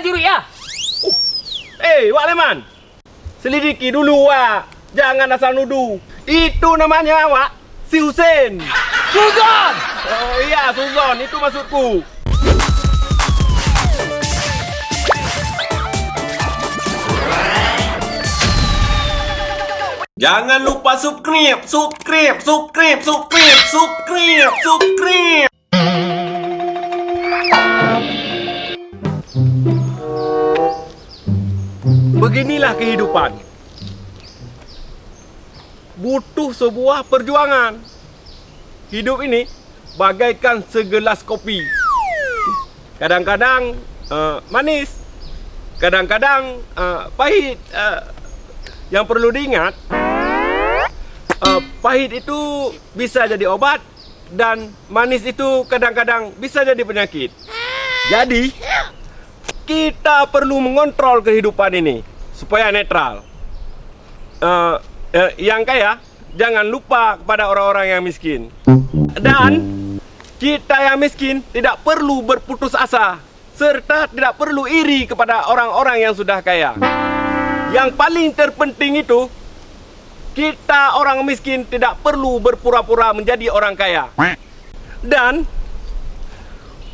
curi ya? Wak Leman. Selidiki dulu, Wak. Jangan asal nuduh. Itu namanya, Wak, si Husein. Suzon! Oh iya, Suzon. Itu maksudku. Jangan lupa subscribe. Beginilah kehidupan. Butuh sebuah perjuangan. Hidup ini bagaikan segelas kopi. Kadang-kadang manis, kadang-kadang pahit. Yang perlu diingat, pahit itu bisa jadi obat, dan manis itu kadang-kadang bisa jadi penyakit. Jadi, kita perlu mengontrol kehidupan ini supaya netral. Yang kaya, jangan lupa kepada orang-orang yang miskin. Dan kita yang miskin tidak perlu berputus asa, serta tidak perlu iri kepada orang-orang yang sudah kaya. Yang paling terpenting itu, kita orang miskin tidak perlu berpura-pura menjadi orang kaya. Dan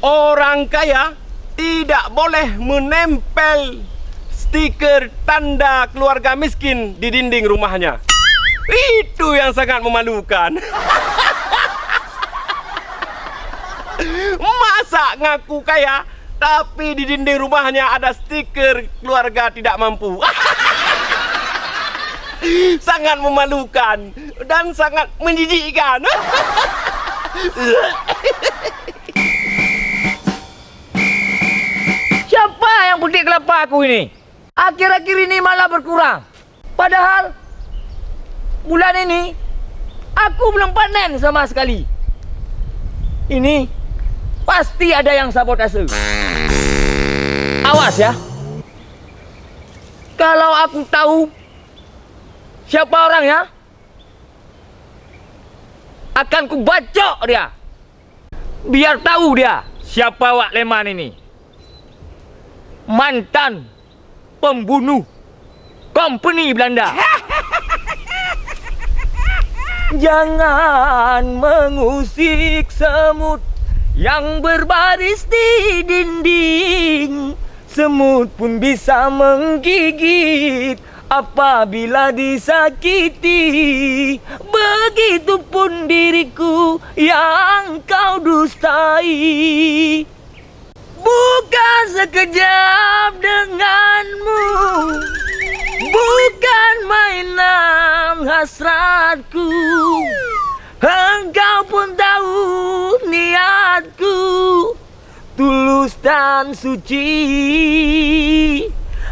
orang kaya tidak boleh menempel stiker tanda keluarga miskin di dinding rumahnya. Itu yang sangat memalukan. Masa ngaku kaya, tapi di dinding rumahnya ada stiker keluarga tidak mampu. Sangat memalukan dan sangat menjijikkan. Siapa yang petik kelapa aku ini? Akhir-akhir ini malah berkurang. Padahal bulan ini aku belum panen sama sekali. Ini pasti ada yang sabotase. Awas ya. Kalau aku tahu siapa orangnya, akan kubacok dia. Biar tahu dia siapa Wak Leman ini. Mantan pembunuh company Belanda. Jangan mengusik semut yang berbaris di dinding. Semut pun bisa menggigit apabila disakiti. Begitupun diriku yang kau dustai. Bukan sekejap denganmu, bukan mainan hasratku. Engkau pun tahu niatku tulus dan suci.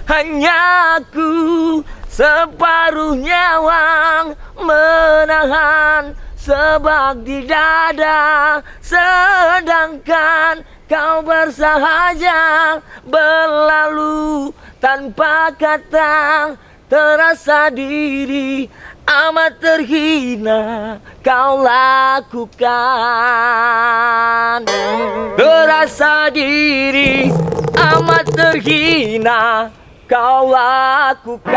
Hanya aku separuh nyawa menahan sebab di dada, sedangkan kau bersahaja berlalu tanpa kata. Terasa diri amat terhina kau lakukan. Terasa diri amat terhina kau lakukan.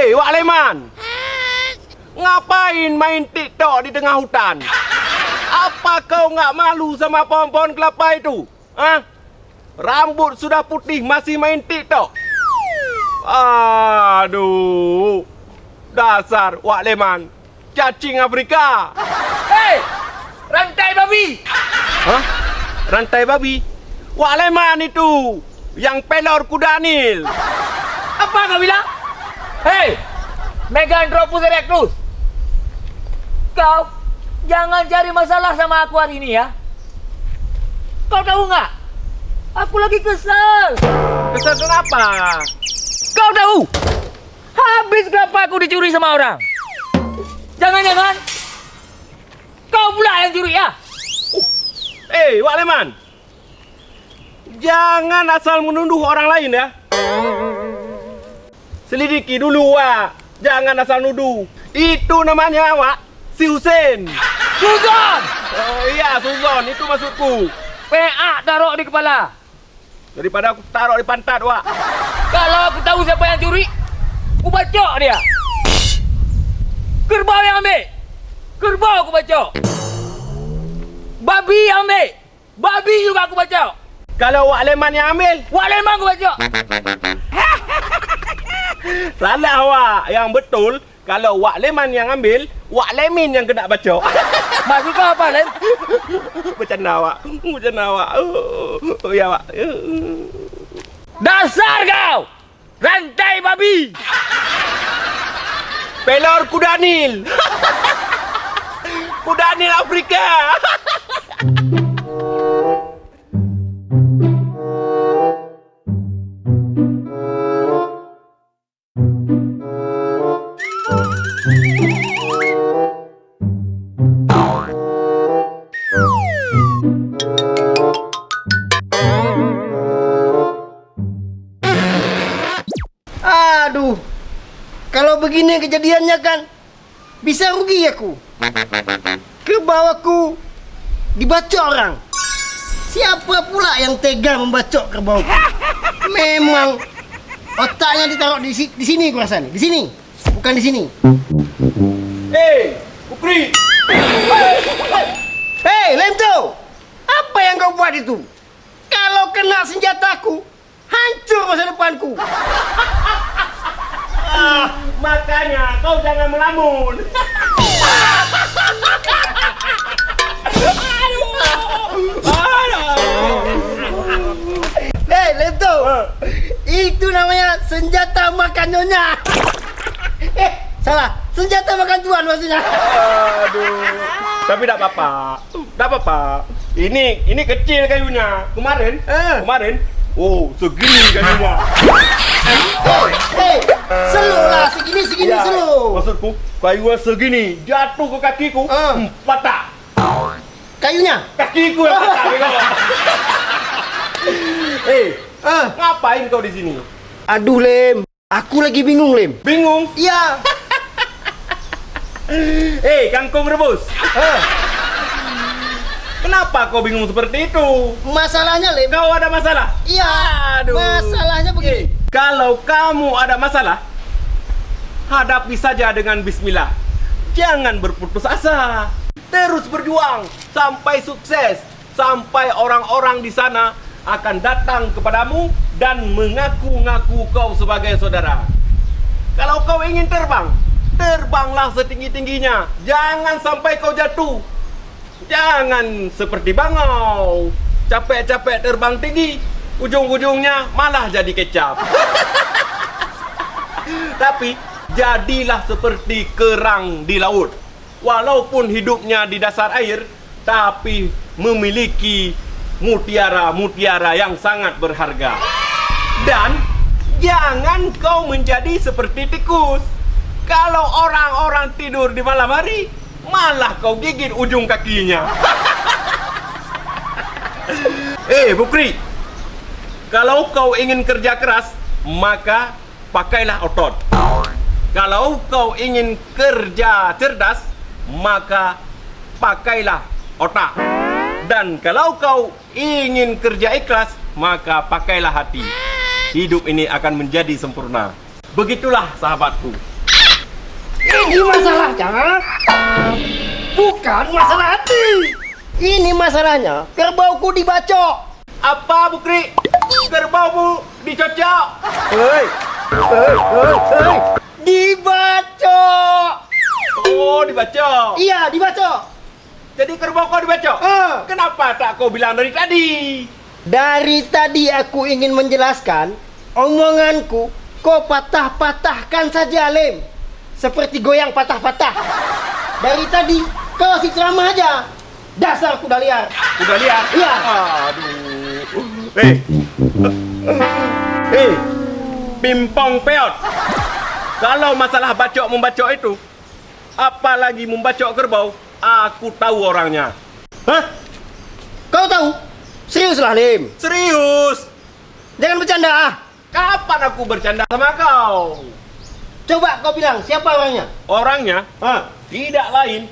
Wak Leman, ngapain main TikTok di tengah hutan? Apa kau nggak malu sama pohon-pohon kelapa itu? Rambut sudah putih masih main TikTok? Aduh, dasar Wak Leman, cacing Afrika. Rantai babi. Rantai babi? Wak Leman itu yang pelor kuda Nil. Apa kau bilang? Meganthropus erectus, kau jangan cari masalah sama aku hari ini ya. Kau tahu nggak? Aku lagi kesel. Kesel kenapa? Kau tahu? Habis kelapa aku dicuri sama orang. Jangan-jangan kau pula yang curi ya? Wak Leman, jangan asal menuduh orang lain ya. Selidiki dulu, Wak. Jangan asal nuduh. Itu namanya, Wak, si Husein. Suzon! Oh iya, Suzon. Itu maksudku. PA taruh di kepala. Daripada aku taruh di pantat, Wak. Kalau aku tahu siapa yang curi, aku bacok dia. Kerbau yang ambil. Kerbau aku bacok. Babi yang ambil. Babi juga aku bacok. Kalau Wak Leman yang ambil, Wak Leman aku bacok. salah Wak. Yang betul, kalau Wak Leman yang ambil, Wak Lemin yang kena bacok. Maksud kau apa, Lem? Bercanda, Wak. Bercanda, Wak. Oh, ya, Wak. Dasar kau! Rantai babi! Pelor kudanil. Kudanil Afrika. Aduh, kalau begini kejadiannya kan bisa rugi aku. Kerbau aku dibacok orang. Siapa pula yang tega membacok kerbau? Memang otaknya ditaruh di sini aku rasa nih. Di sini, bukan di sini. Hei, Putri. Hei, Lemto, apa yang kau buat itu? Kalau kena senjataku, hancur masa depanku. Makanya kau jangan melamun. Hei, Lemto, itu namanya senjata makan nyonya. Salah, senjata makan tuan maksudnya. Aduh. Tapi tak apa-apa. Tak apa-apa. Ini kecil kayunya. Kemarin. Oh, segini kayunya. Hei, slow lah, segini Ya, slow. maksudku, kayunya segini jatuh ke kakiku, patah. Kayunya? Kakiku yang patah. Ngapain kau di sini? Aduh, Lem, aku lagi bingung, Lem. Bingung? Iya. Kangkung rebus. Kenapa kau bingung seperti itu? Masalahnya, Lem. Kau ada masalah? Iya. Aduh. Masalahnya begini. Kalau kamu ada masalah, hadapi saja dengan bismillah. Jangan berputus asa. Terus berjuang sampai sukses. Sampai orang-orang di sana akan datang kepadamu dan mengaku-ngaku kau sebagai saudara. Kalau kau ingin terbang, terbanglah setinggi-tingginya. Jangan sampai kau jatuh. Jangan seperti bangau. Capek-capek terbang tinggi, ujung-ujungnya malah jadi kecap. Tapi jadilah seperti kerang di laut. Walaupun hidupnya di dasar air, tapi memiliki mutiara-mutiara yang sangat berharga. Dan jangan kau menjadi seperti tikus. Kalau orang-orang tidur di malam hari, malah kau gigit ujung kakinya. Bukri, kalau kau ingin kerja keras, maka pakailah otot. Kalau kau ingin kerja cerdas, maka pakailah otak. Dan kalau kau ingin kerja ikhlas, maka pakailah hati. Hidup ini akan menjadi sempurna. Begitulah sahabatku. Ini masalahnya bukan masalah hati. Ini masalahnya kerbauku dibacok. Apa, Bukri? Kerbaumu dicocok. Hei. Dibacok. Oh, dibacok. Iya, dibacok. Jadi kerbau kau dibacok? Kenapa tak kau bilang dari tadi? Dari tadi aku ingin menjelaskan omonganku, kau patah-patahkan saja, Lem. Seperti goyang patah-patah. Dari tadi kau si ceramah aja. Dasar kuda liar. Udah lihat? Iya. Aduh. Pimpong peot. Kalau masalah bacok membacok itu, apalagi membacok kerbau, aku tahu orangnya. Hah? Kau tahu? Seriuslah, Lem. Serius? Jangan bercanda ah. Kapan aku bercanda sama kau? Coba kau bilang siapa orangnya? Orangnya tidak lain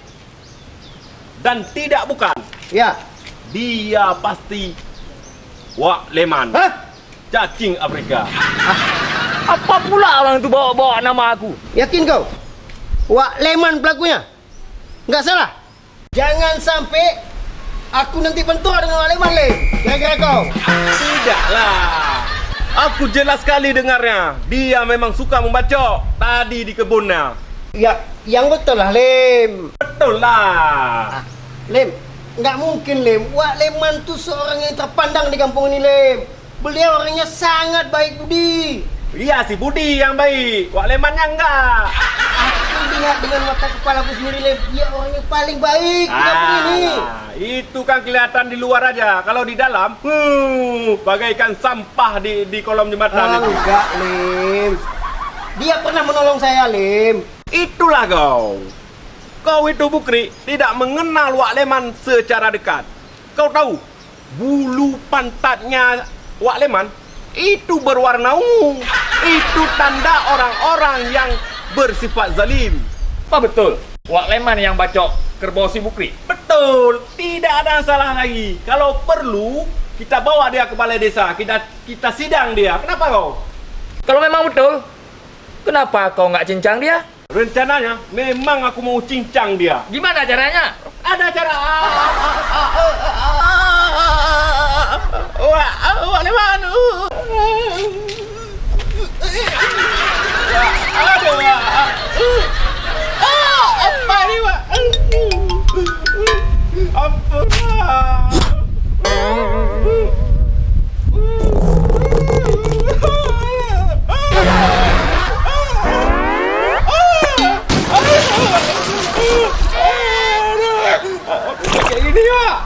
dan tidak bukan. Ya. Dia pasti Wak Leman. Hah? cacing Afrika. Apa pula orang tu bawa-bawa nama aku? Yakin kau? Wak Leman pelakunya? Nggak salah? Jangan sampai aku nanti bentur dengan Wak Leman, Lem. Gara-gara kau. Tidaklah. Aku jelas sekali dengarnya. Dia memang suka membacok tadi di kebunnya. Ya, yang betul lah, Lem. Betul lah. Lem, nggak mungkin, Lem. Wak Leman tuh seorang yang terpandang di kampung ini, Lem. Beliau orangnya sangat baik budi. Iya, si Budi yang baik. Wak Lemannya enggak. Aku lihat dengan mata kepalaku sendiri, Lem. Dia orang yang paling baik di kampung ini. Itu kan kelihatan di luar aja. Kalau di dalam, bagaikan sampah di kolom jembatan itu. Enggak, Lem. Dia pernah menolong saya, Lem. Itulah kau. Kau itu Bukri tidak mengenal Wak Leman secara dekat. Kau tahu, bulu pantatnya Wak Leman itu berwarna ungu. Itu tanda orang-orang yang bersifat zalim. Apa betul? Wak Leman yang bacok kerbau si Bukri? Betul, tidak ada salah lagi. Kalau perlu, kita bawa dia ke balai desa. Kita sidang dia. Kenapa kau? Kalau memang betul, kenapa kau nggak cincang dia? Rencananya memang aku mau cincang dia. Gimana caranya? Ada cara. Wak Leman. Aduh. Apa ni, Wak? Ampun. Kayak gini, Wak.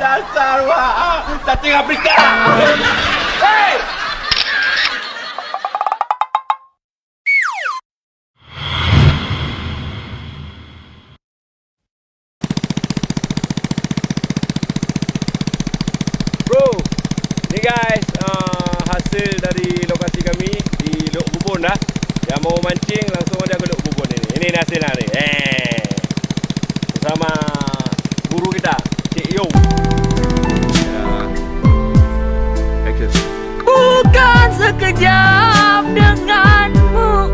Dasar, Wak. Cacing Afrika. Hei! Bro, ni guys, hasil dari lokasi kami di Lok Bubun dah. Yang mau mancing langsung aja ke Lok Bubun ini. Ini hasilnya ni. Bersama guru kita, Cik Yo. Action. Bukan sekejap denganmu.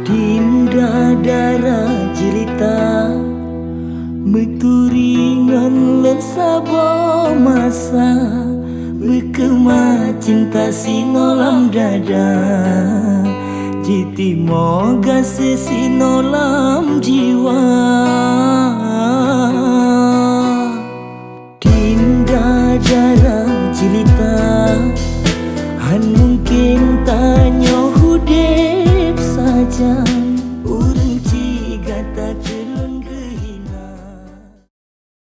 Dinda darah jelita Meturingan lensabo masa Berkemah cinta sinolam dada Jiti moga sesinolam jiwa